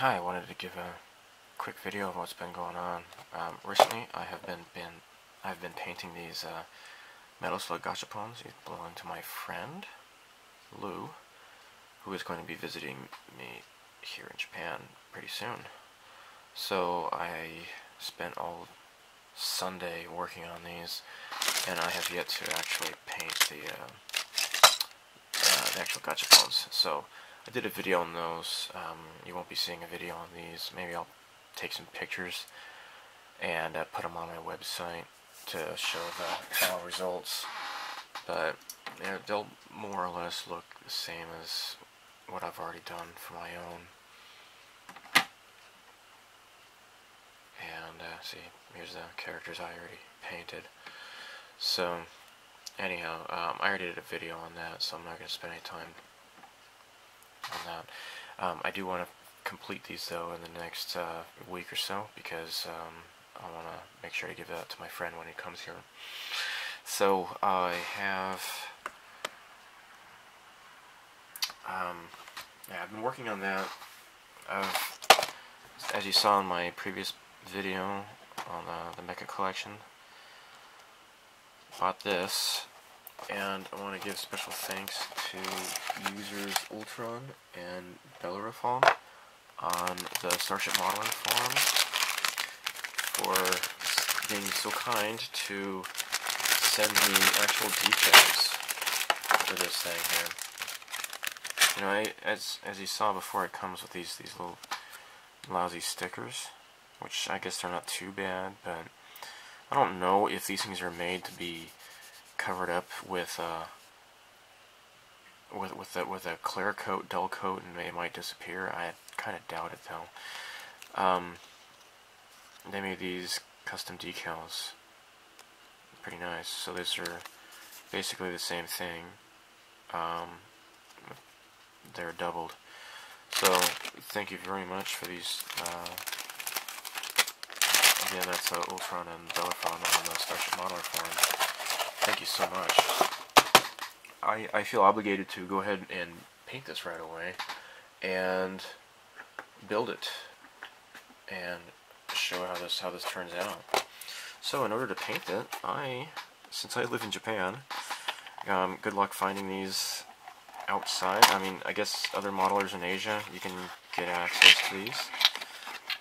Hi, I wanted to give a quick video of what's been going on. Recently, I've been painting these metal slug gachapons. These belong to my friend Lou, who is going to be visiting me here in Japan pretty soon. So I spent all Sunday working on these, and I have yet to actually paint the actual gachapons. So I did a video on those. You won't be seeing a video on these. Maybe I'll take some pictures and put them on my website to show the final results. But they'll more or less look the same as what I've already done for my own. And see, here's the characters I already painted. So anyhow, I already did a video on that, so I'm not going to spend any time on that. I do want to complete these though in the next week or so, because I want to make sure to give that to my friend when he comes here. So I have I've been working on that. As you saw in my previous video on the Mecha Collection, bought this, and I want to give special thanks to users Ultron and Bellerophon on the Starship Modeling Forum for being so kind to send me actual decals for this thing here. You know, as you saw before, it comes with these little lousy stickers, which I guess they're not too bad, but I don't know if these things are made to be covered up with a clear coat, dull coat, and they might disappear. I kind of doubt it though. They made these custom decals pretty nice. So these are basically the same thing. They're doubled. So thank you very much for these. Again, that's Ultron and Bellerophon on the Starship Modeler Forum. Thank you so much. I feel obligated to go ahead and paint this right away and build it and show how this turns out. So in order to paint it, since I live in Japan, good luck finding these outside. I mean, I guess other modelers in Asia, you can get access to these,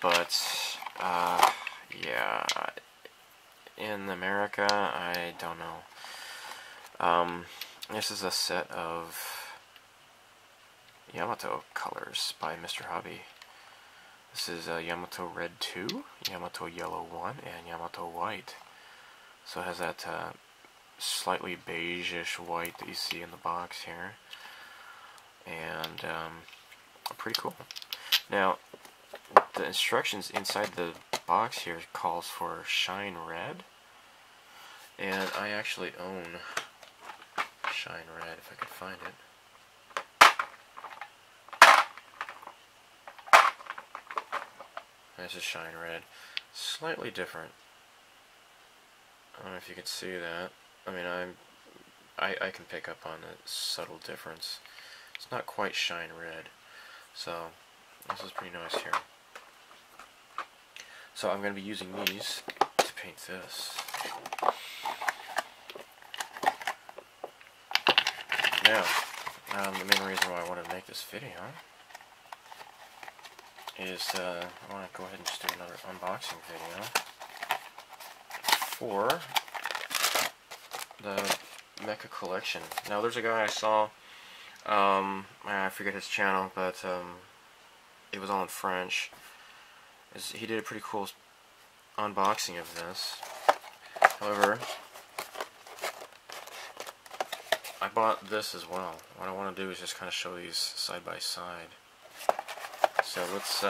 but yeah, in America, I don't know. This is a set of Yamato colors by Mr. Hobby. This is Yamato Red 2, Yamato Yellow 1, and Yamato White. So it has that slightly beige-ish white that you see in the box here. And pretty cool. Now, the instructions inside the box here calls for Shine Red. And I actually own Shine Red, if I could find it. This is Shine Red. Slightly different. I don't know if you can see that. I mean, I can pick up on the subtle difference. It's not quite Shine Red. So, this is pretty nice here. So I'm going to be using these to paint this. Now, the main reason why I wanted to make this video is I want to go ahead and just do another unboxing video for the Mecha Collection. Now, there's a guy I saw, I forget his channel, but it was all in French. He did a pretty cool unboxing of this. However, I bought this as well. What I want to do is just kind of show these side by side. So let's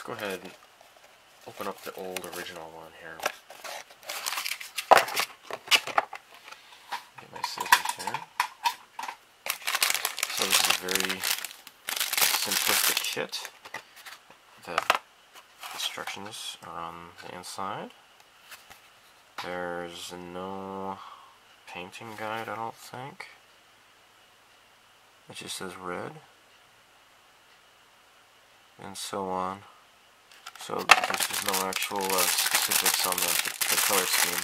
go ahead and open up the old original one here. Get my scissors here. So this is a very simplistic kit. The instructions are on the inside. There's no painting guide, I don't think. It just says red. and so on. So there's no actual specifics on the color scheme.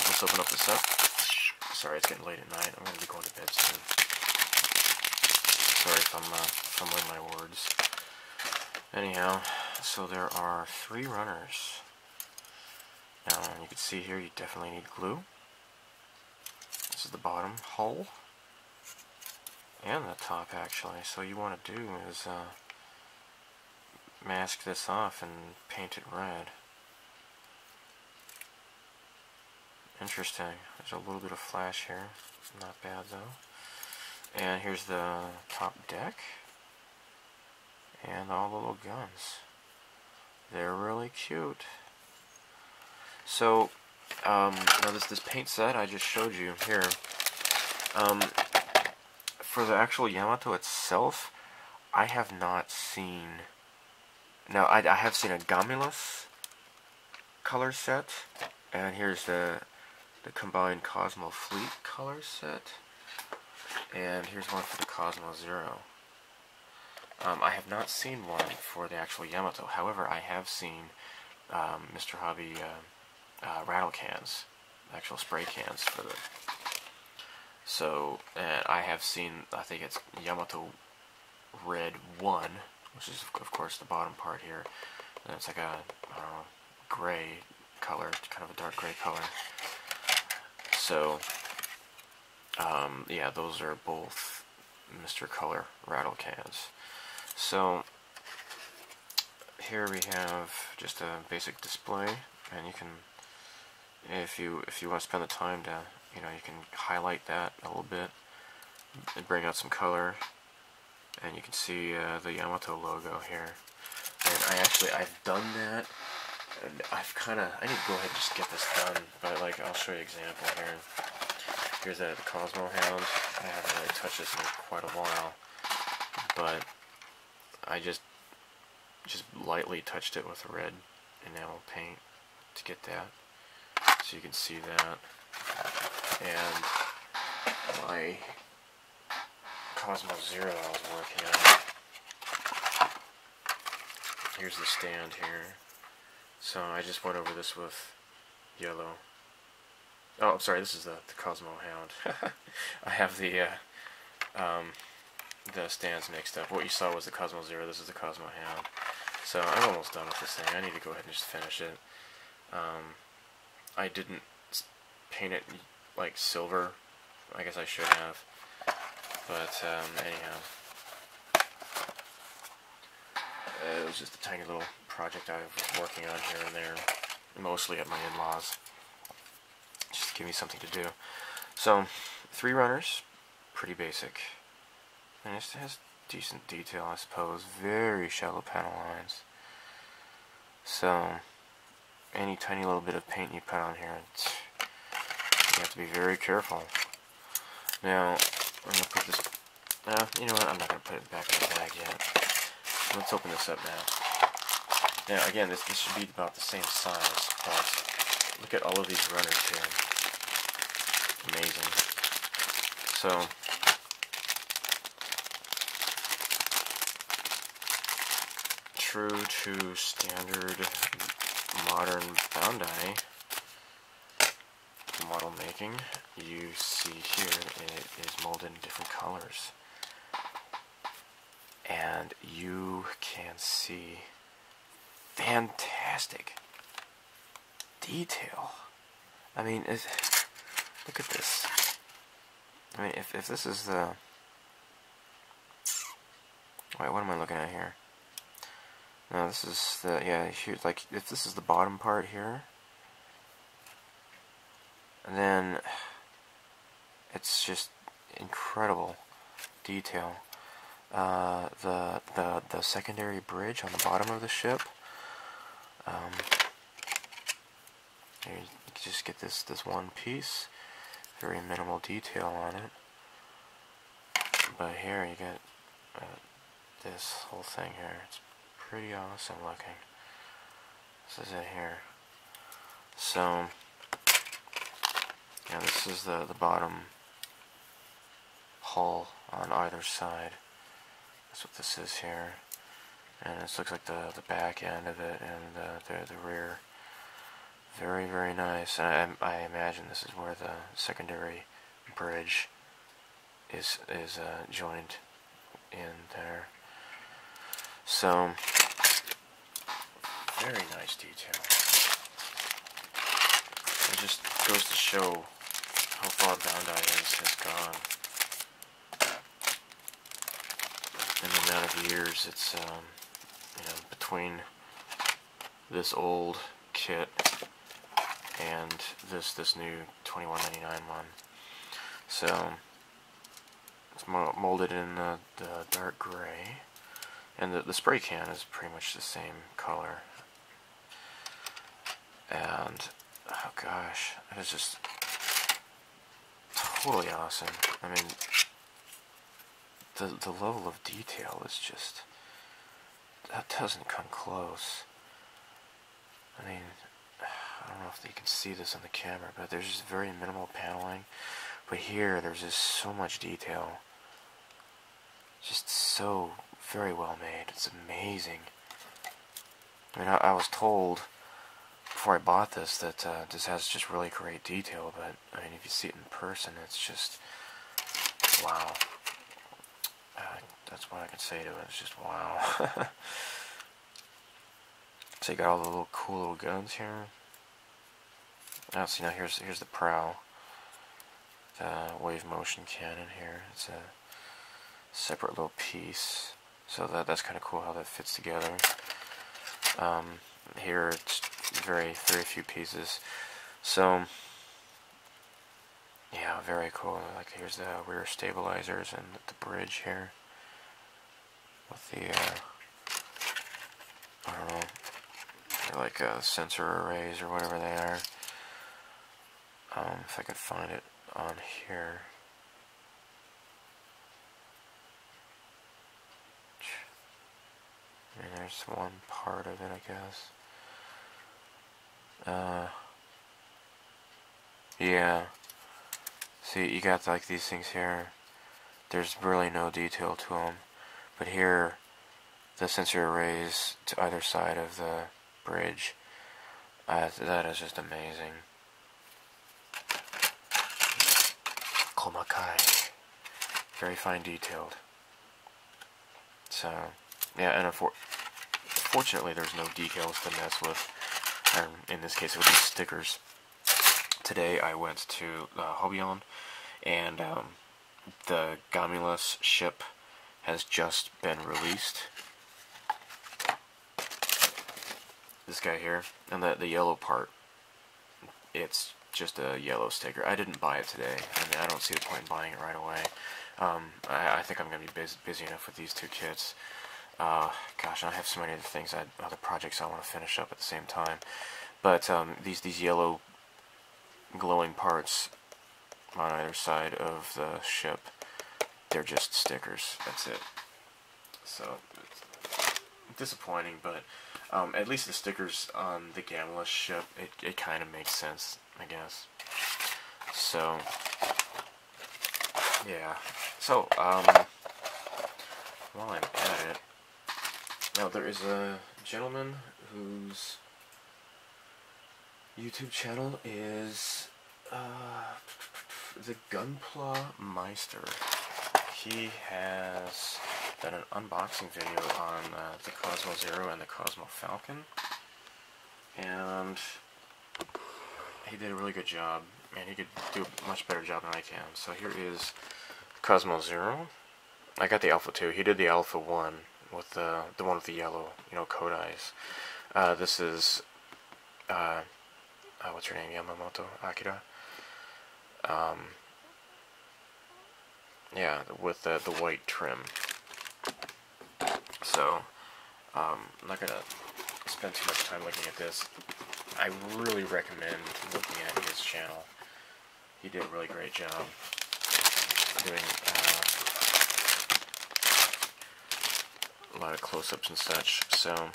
Let's open up this up. Sorry, it's getting late at night. I'm going to be going to bed soon. Sorry if I'm fumbling my words. Anyhow, so there are 3 runners. Now, you can see here you definitely need glue. This is the bottom hull. And the top, actually. So you want to do is mask this off and paint it red. Interesting. There's a little bit of flash here. Not bad though. And here's the top deck. And all the little guns. They're really cute. So, now this paint set I just showed you here. For the actual Yamato itself, I have not seen... Now, I have seen a Gamulus color set. And here's the combined Cosmo Fleet color set, and here's one for the Cosmo Zero. I have not seen one for the actual Yamato. However, I have seen Mr. Hobby rattle cans, actual spray cans for the. So, and I have seen, I think it's Yamato Red 1, which is of course the bottom part here, and it's like a gray color, kind of a dark gray color. So, yeah, those are both Mr. Color rattle cans. So, here we have just a basic display, and you can, if you want to spend the time to, you can highlight that a little bit and bring out some color, and you can see the Yamato logo here. And I've done that. And I need to go ahead and just get this done, but I'll show you an example here. Here's the Cosmo Hound. I haven't really touched this in quite a while, but I just lightly touched it with red enamel paint to get that, so you can see that. And my Cosmo Zero I was working on. Here's the stand here. So I just went over this with yellow. Oh, I'm sorry, this is the Cosmo Hound. I have the stands mixed up. What you saw was the Cosmo Zero, this is the Cosmo Hound. So I'm almost done with this thing. I need to go ahead and just finish it. I didn't paint it like silver. I guess I should have. But anyhow. It was just a tiny little project I was working on here and there, mostly at my in-laws, just to give me something to do. So, 3 runners, pretty basic, and it has decent detail, I suppose. Very shallow panel lines. So, any tiny little bit of paint you put on here, you have to be very careful. Now, I'm going to put this. You know what? I'm not going to put it back in the bag yet. Let's open this up now. Now, again, this should be about the same size, but look at all of these runners here. Amazing. So, true to standard modern Bandai model making, you see here it is molded in different colors. And you can see fantastic detail. I mean, look at this. I mean, if this is the... Wait, what am I looking at here? No, this is the... Yeah, here, if this is the bottom part here, and then it's just incredible detail. The secondary bridge on the bottom of the ship. Here you can just get this one piece, very minimal detail on it. But here you get this whole thing here. It's pretty awesome looking. This is it here. So, yeah, this is the bottom hull on either side. That's what this is here. And this looks like the back end of it and the rear. Very, very nice. And I imagine this is where the secondary bridge is joined in there. So, very nice detail. It just goes to show how far Bandai has gone. In the amount of years it's, you know, between this old kit and this new $21.99 one. So it's molded in the dark gray, and the spray can is pretty much the same color. And oh gosh, it is just totally awesome. I mean, the level of detail is just, that doesn't come close. I mean, I don't know if you can see this on the camera, but there's just very minimal paneling. But here, there's just so much detail. Just so very well made. It's amazing. I mean, I was told before I bought this that this has just really great detail, but I mean, if you see it in person, it's just wow. That's what I can say to it. It's just wow. So you got all the little cool little guns here. Oh, see, now here's the prow. The wave motion cannon here. It's a separate little piece. So that's kind of cool how that fits together. Here it's very few pieces. So yeah, very cool. Like here's the rear stabilizers and the bridge here with the I don't know, they're like sensor arrays or whatever they are. If I can find it on here. I mean, there's one part of it, I guess. Yeah. See, you got like these things here. There's really no detail to them. But here, the sensor arrays to either side of the bridge. That is just amazing. Komakai. Very fine detailed. So, yeah, and fortunately there's no decals to mess with. In this case it would be stickers. Today I went to Hobion, and the Gamulus ship has just been released. This guy here, and the yellow part, it's just a yellow sticker. I didn't buy it today. I mean, I don't see the point in buying it right away. I think I'm going to be busy enough with these two kits. Gosh, I have so many other things, other projects I want to finish up at the same time. But these yellow glowing parts on either side of the ship, they're just stickers. That's it. So it's disappointing, but at least the stickers on the Gamulus ship, it kind of makes sense, I guess. So yeah. So while I'm at it, now there is a gentleman whose YouTube channel is TheGunplaMeister. He has done an unboxing video on the Cosmo Zero and the Cosmo Falcon, and he did a really good job, and he could do a much better job than I can. So here is Cosmo Zero. I got the Alpha 2. He did the Alpha 1 with the one with the yellow, coat eyes. This is what's her name? Yamato Akira. Yeah, with the white trim. So, I'm not gonna spend too much time looking at this. I really recommend looking at his channel. He did a really great job doing a lot of close-ups and such. So,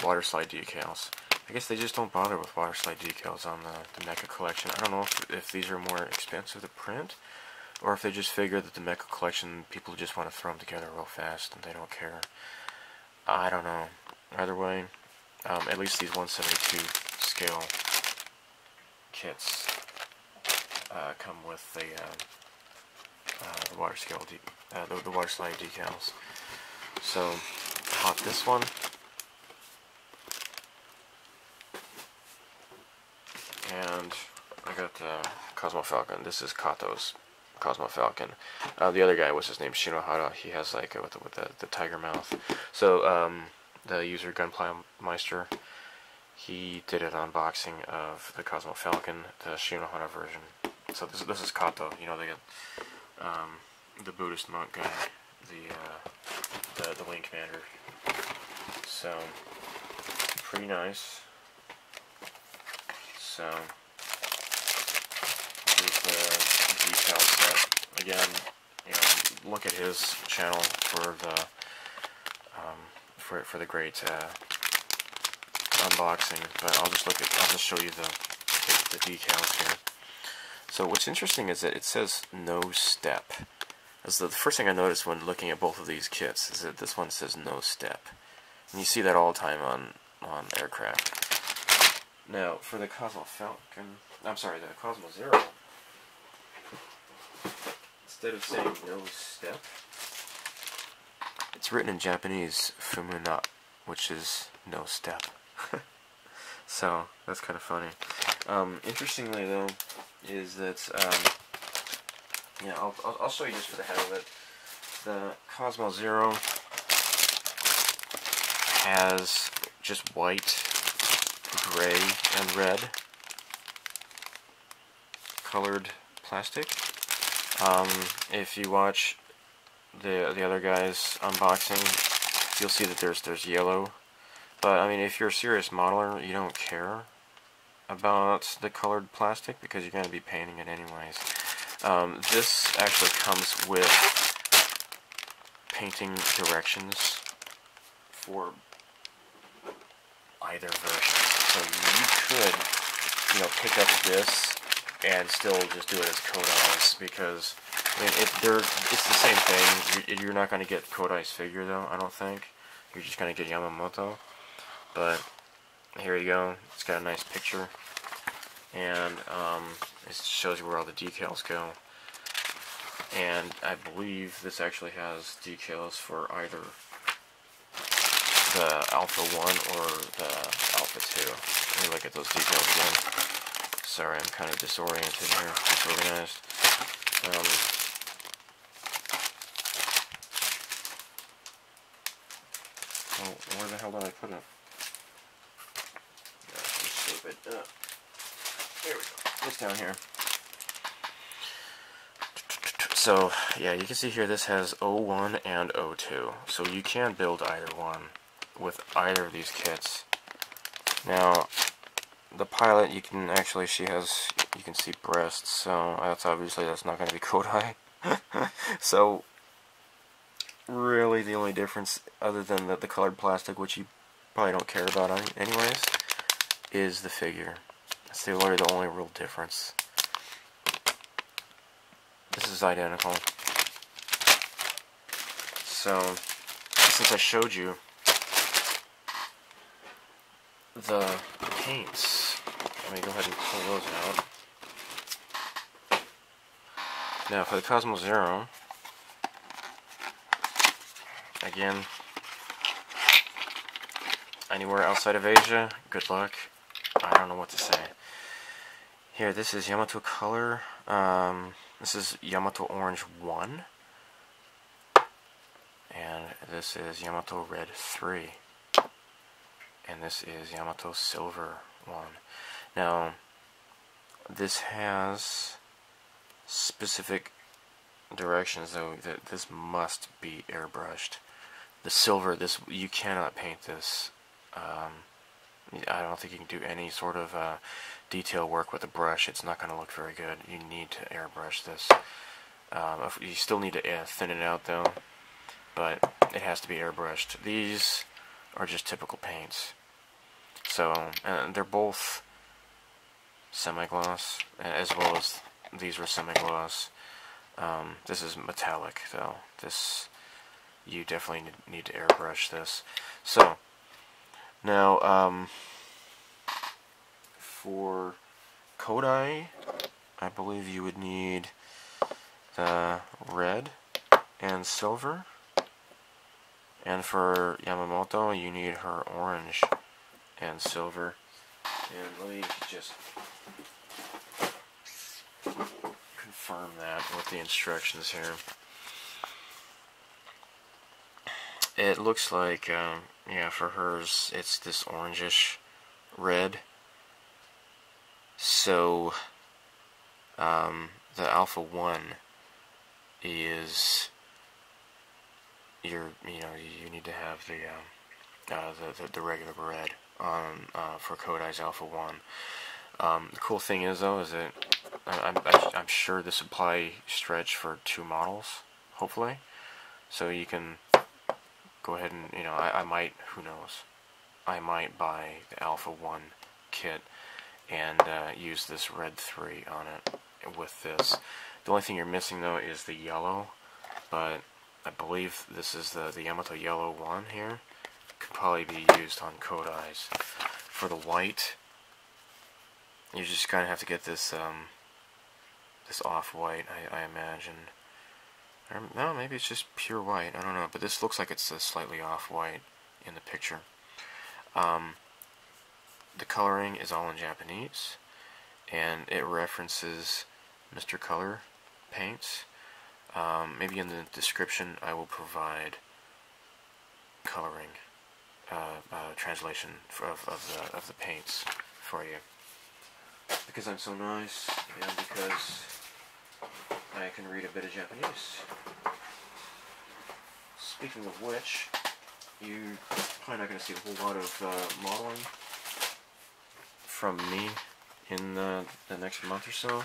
water slide decals. I guess they just don't bother with water slide decals on the Mecha Collection. I don't know if these are more expensive to print, or if they just figure that the Mecha Collection, people just want to throw them together real fast and they don't care. I don't know. Either way, at least these 172 scale kits come with the water scale, the water slide decals. So, I bought this one. And I got the Cosmo Falcon. This is Kato's Cosmo Falcon. The other guy, what's his name? Shinohara. He has like with the tiger mouth. So the user TheGunplaMeister, he did an unboxing of the Cosmo Falcon, the Shinohara version. So this is Kato. You know, they got the Buddhist monk guy, the wing commander. So pretty nice. So here's the decal set. Again, you know, look at his channel for the for the great unboxing. But I'll just show you the decals here. So what's interesting is that it says no step. That's the first thing I noticed when looking at both of these kits, is that this one says no step, and you see that all the time on aircraft. Now, for the Cosmo Falcon, I'm sorry, the Cosmo Zero, instead of saying no step, it's written in Japanese, fumu na, which is no step. So, that's kind of funny. Interestingly, though, is that, yeah, I'll show you just for the heck of it. The Cosmo Zero has just white, gray, and red colored plastic. If you watch the other guy's unboxing, you'll see that there's yellow. But I mean, if you're a serious modeler, you don't care about the colored plastic because you're going to be painting it anyways. This actually comes with painting directions for either version. So you could, you know, pick up this and still just do it as Kodai's, because I mean, it's the same thing. You're not going to get Kodai's figure though, I don't think. You're just going to get Yamamoto. But here you go. It's got a nice picture, and it shows you where all the decals go. And I believe this actually has decals for either the Alpha 1 or the Alpha 2. Let me look at those decals again. Sorry, I'm kind of disoriented here, disorganized. Oh, where the hell did I put it? Shape it up. Here we go. It's down here. So, yeah, you can see here this has 01 and 02. So you can build either one with either of these kits. Now, the pilot, you can actually, you can see breasts, so that's obviously that's not going to be Kodai. So, really the only difference, other than the colored plastic, which you probably don't care about anyways, is the figure. That's literally the only real difference. This is identical. So, since I showed you the paints, let me go ahead and pull those out. Now, for the Cosmo Zero, again, anywhere outside of Asia, good luck. I don't know what to say. Here, this is Yamato Color. This is Yamato Orange 1. And this is Yamato Red 3. And this is Yamato Silver 1. Now, this has specific directions, though, that this must be airbrushed. The silver, you cannot paint this. I don't think you can do any sort of detail work with a brush. It's not going to look very good. You need to airbrush this. You still need to thin it out though, but it has to be airbrushed. These are just typical paints. So, they're both semi-gloss, as well as these were semi-gloss. This is metallic, though. This, you definitely need to airbrush this. So, now, for Kodai, I believe you would need the red and silver. And for Yamamoto, you need her orange and silver. And let me just confirm that with the instructions here. It looks like, yeah, for hers, it's this orangish red. So, the Alpha 1 is you need to have the regular red on for Kodai's Alpha 1. The cool thing is, though, is that I'm sure this would probably stretch for 2 models, hopefully. So you can go ahead and, I might, who knows, I might buy the Alpha 1 kit and use this red 3 on it with this. The only thing you're missing, though, is the yellow, but I believe this is the Yamato Yellow 1 here. Could probably be used on Kodai's. For the white, you just kind of have to get this this off-white, I imagine. Or, no, maybe it's just pure white. I don't know, but this looks like it's slightly off-white in the picture. The coloring is all in Japanese, and it references Mr. Color paints. Maybe in the description I will provide coloring translation of the paints for you, because I'm so nice and because I can read a bit of Japanese. Speaking of which, you're probably not going to see a whole lot of modeling from me in the next month or so,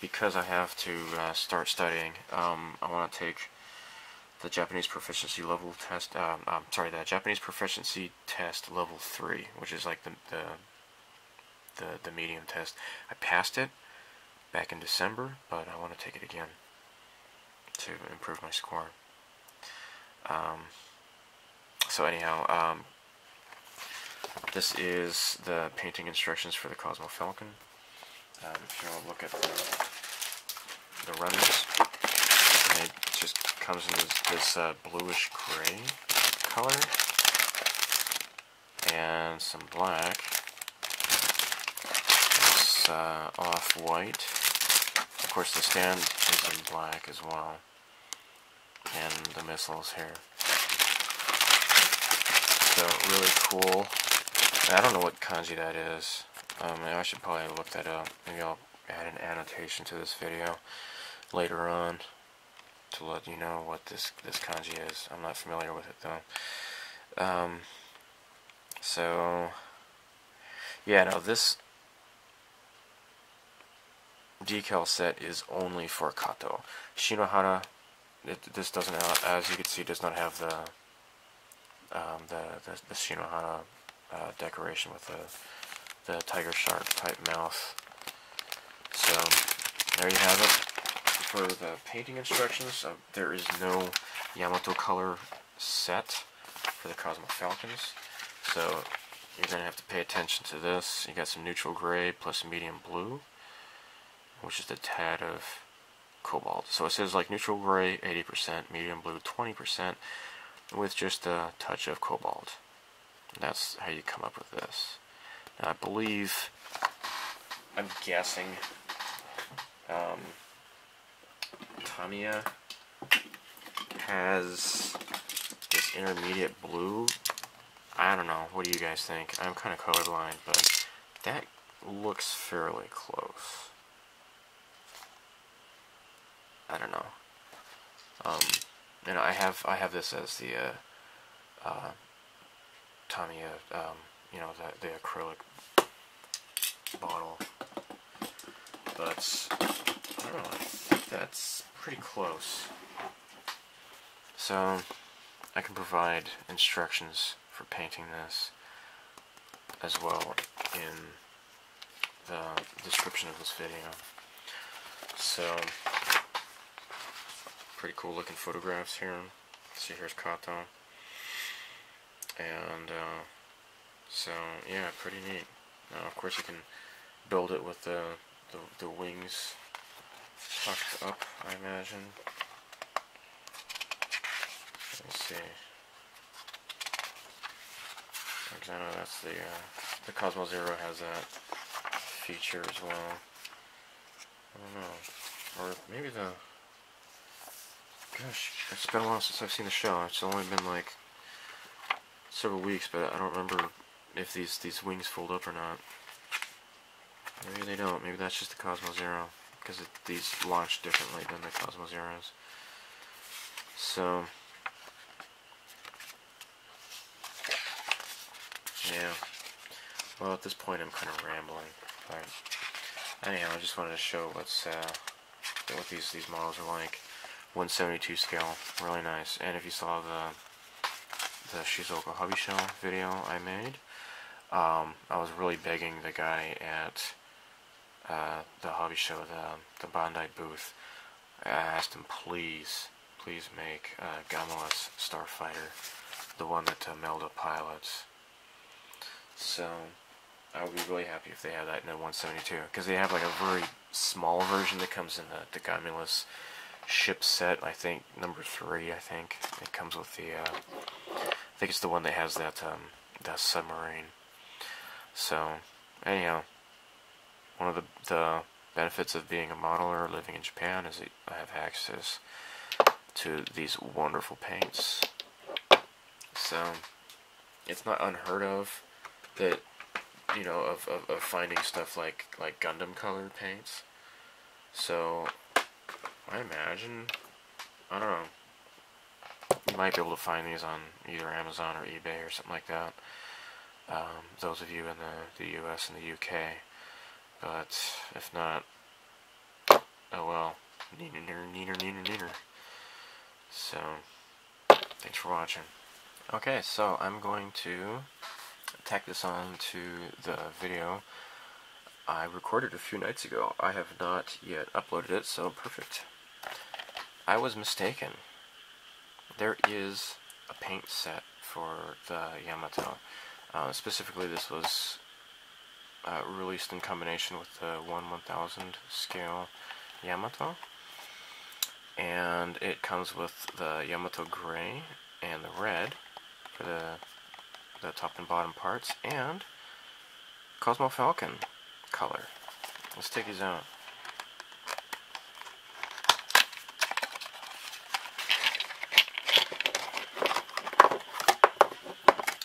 because I have to start studying. I want to take the Japanese proficiency level test. The Japanese proficiency test level 3, which is like the medium test. I passed it back in December, but I want to take it again to improve my score. So anyhow, this is the painting instructions for the Cosmo Falcon. If you want to look at the runners, it just comes in this bluish gray color and some black. This off-white. Of course, the stand is in black as well, and the missiles here. So really cool. I don't know what kanji that is. I should probably look that up. Maybe I'll add an annotation to this video later on to let you know what this kanji is. I'm not familiar with it though. So yeah, no, this decal set is only for Kato. Shinohara, this doesn't, as you can see, does not have the Shinohara decoration with the tiger shark type mouth. So there you have it for the painting instructions. There is no Yamato Color set for the Cosmo Falcons, so you're going to have to pay attention to this. You got some neutral gray plus medium blue, which is a tad of cobalt. So it says like neutral gray 80%, medium blue 20%, with just a touch of cobalt. And that's how you come up with this. Now I believe, I'm guessing, Tamiya has this intermediate blue. I don't know, what do you guys think? I'm kind of colorblind, but that looks fairly close. I don't know. I have this as the Tamiya, the acrylic bottle, but I don't know. I think that's pretty close. So I can provide instructions for painting this as well in the description of this video. So pretty cool looking photographs here. See, here's Kato. And so yeah, pretty neat. Now of course you can build it with the wings tucked up, I imagine. Let's see. Because I know that's the Cosmo Zero has that feature as well. I don't know. Or maybe the... Gosh, it's been a while since I've seen the show. It's only been like several weeks, but I don't remember if these wings fold up or not. Maybe they don't. Maybe that's just the Cosmo Zero, because these launch differently than the Cosmo Zeros. So, yeah. Well, at this point I'm kind of rambling, but anyhow, I just wanted to show what these models are like. 172 scale, really nice. And if you saw the Shizuoka Hobby Show video I made, I was really begging the guy at the hobby show, the Bandai booth. I asked him, please make Gamo's Starfighter, the one that Melda pilots. So I would be really happy if they had that in the 172, because they have like a very small version that comes in the Gamulus ship set. I think number 3. I think it comes with the. I think it's the one that has that submarine. So anyhow, one of the benefits of being a modeler or living in Japan is that I have access to these wonderful paints. So it's not unheard of that, you know, of finding stuff like Gundam colored paints. So I imagine, I don't know, you might be able to find these on either Amazon or eBay or something like that. Those of you in the US and the UK. But if not, oh well, neener. So, thanks for watching. Okay, so I'm going to tack this on to the video I recorded a few nights ago. I have not yet uploaded it, so perfect. I was mistaken. There is a paint set for the Yamato. Specifically, this was released in combination with the 1/1000 scale Yamato. And it comes with the Yamato Gray and the red for the top and bottom parts, and Cosmo Falcon color. Let's take these out.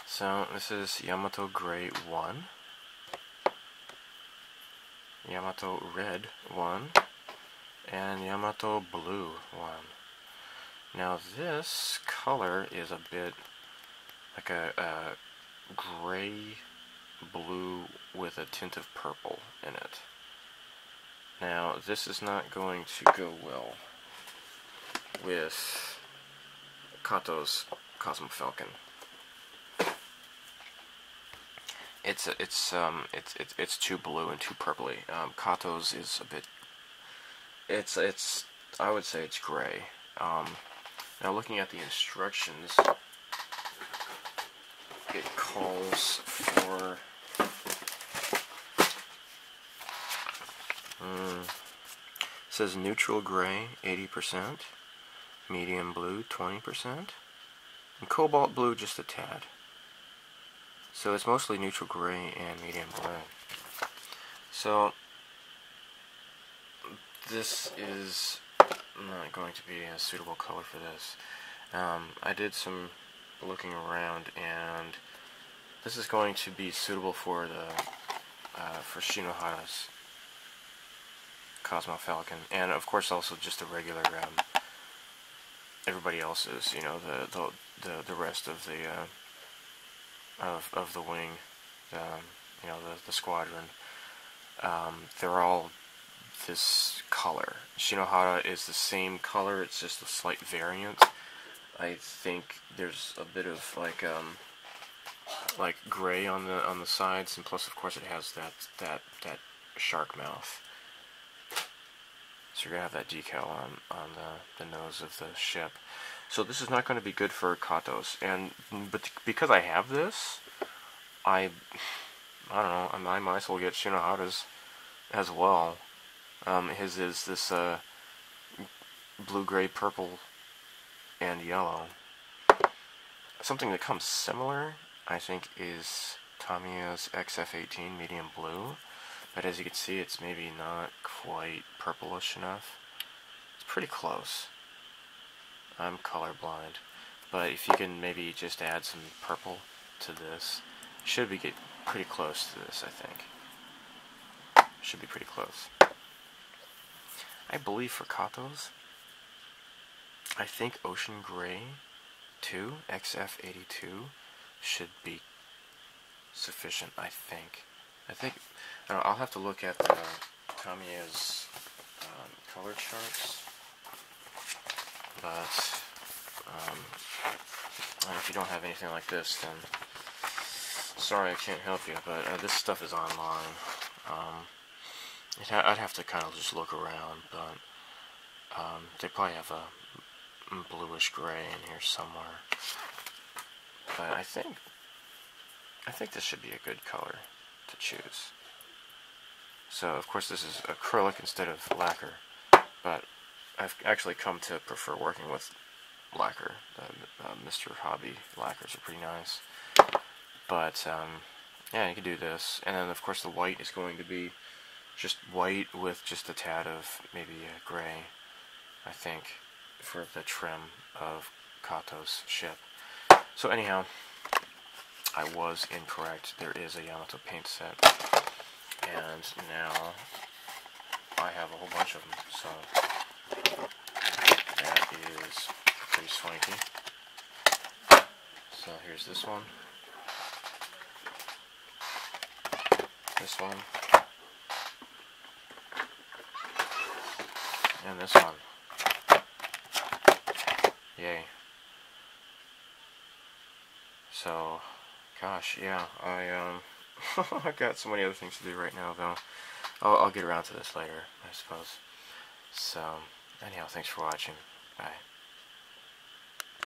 So this is Yamato Gray 1, Yamato Red 1, and Yamato Blue 1. Now this color is a bit like a gray blue with a tint of purple in it. Now this is not going to go well with Kato's Cosmo Falcon. It's too blue and too purpley. Kato's is a bit. It's I would say it's gray. Now looking at the instructions, it calls for it says neutral gray 80%, medium blue 20%, and cobalt blue just a tad. So it's mostly neutral gray and medium blue. So this is not going to be a suitable color for this. I did some looking around, and this is going to be suitable for for Shinohara's Cosmo Falcon, and of course also just the regular everybody else's, you know, the rest of the of the wing, you know, the squadron. They're all this color. Shinohara is the same color, it's just a slight variant. I think there's a bit of like gray on the sides, and plus of course it has that shark mouth. So you're going to have that decal on the nose of the ship. So this is not going to be good for Kato's. But because I have this, I don't know, I might as well get Shinohara's as well. His is this blue, gray, purple, and yellow. Something that comes similar, I think, is Tamiya's XF18 medium blue. But as you can see, it's maybe not quite purplish enough. It's pretty close. I'm colorblind. But if you can maybe just add some purple to this, it should be get pretty close to this, I think. Should be pretty close. I believe for Kato's, I think Ocean Gray 2, XF82, should be sufficient, I think. I don't know, I'll have to look at Tamiya's color charts, but if you don't have anything like this, then sorry I can't help you, but this stuff is online. I'd have to kind of just look around, but they probably have a bluish gray in here somewhere. But I think this should be a good color to choose. So of course this is acrylic instead of lacquer, but I've actually come to prefer working with lacquer. Mr. Hobby lacquers are pretty nice. But yeah, you can do this, and then of course the white is going to be just white with just a tad of maybe gray, I think, for the trim of Kato's ship. So anyhow, I was incorrect. There is a Yamato paint set, and now I have a whole bunch of them, so that is pretty swanky. So here's this one, this one, and this one. Yay. So, gosh, yeah, I've got so many other things to do right now, though. I'll get around to this later, I suppose. So, anyhow, thanks for watching. Bye.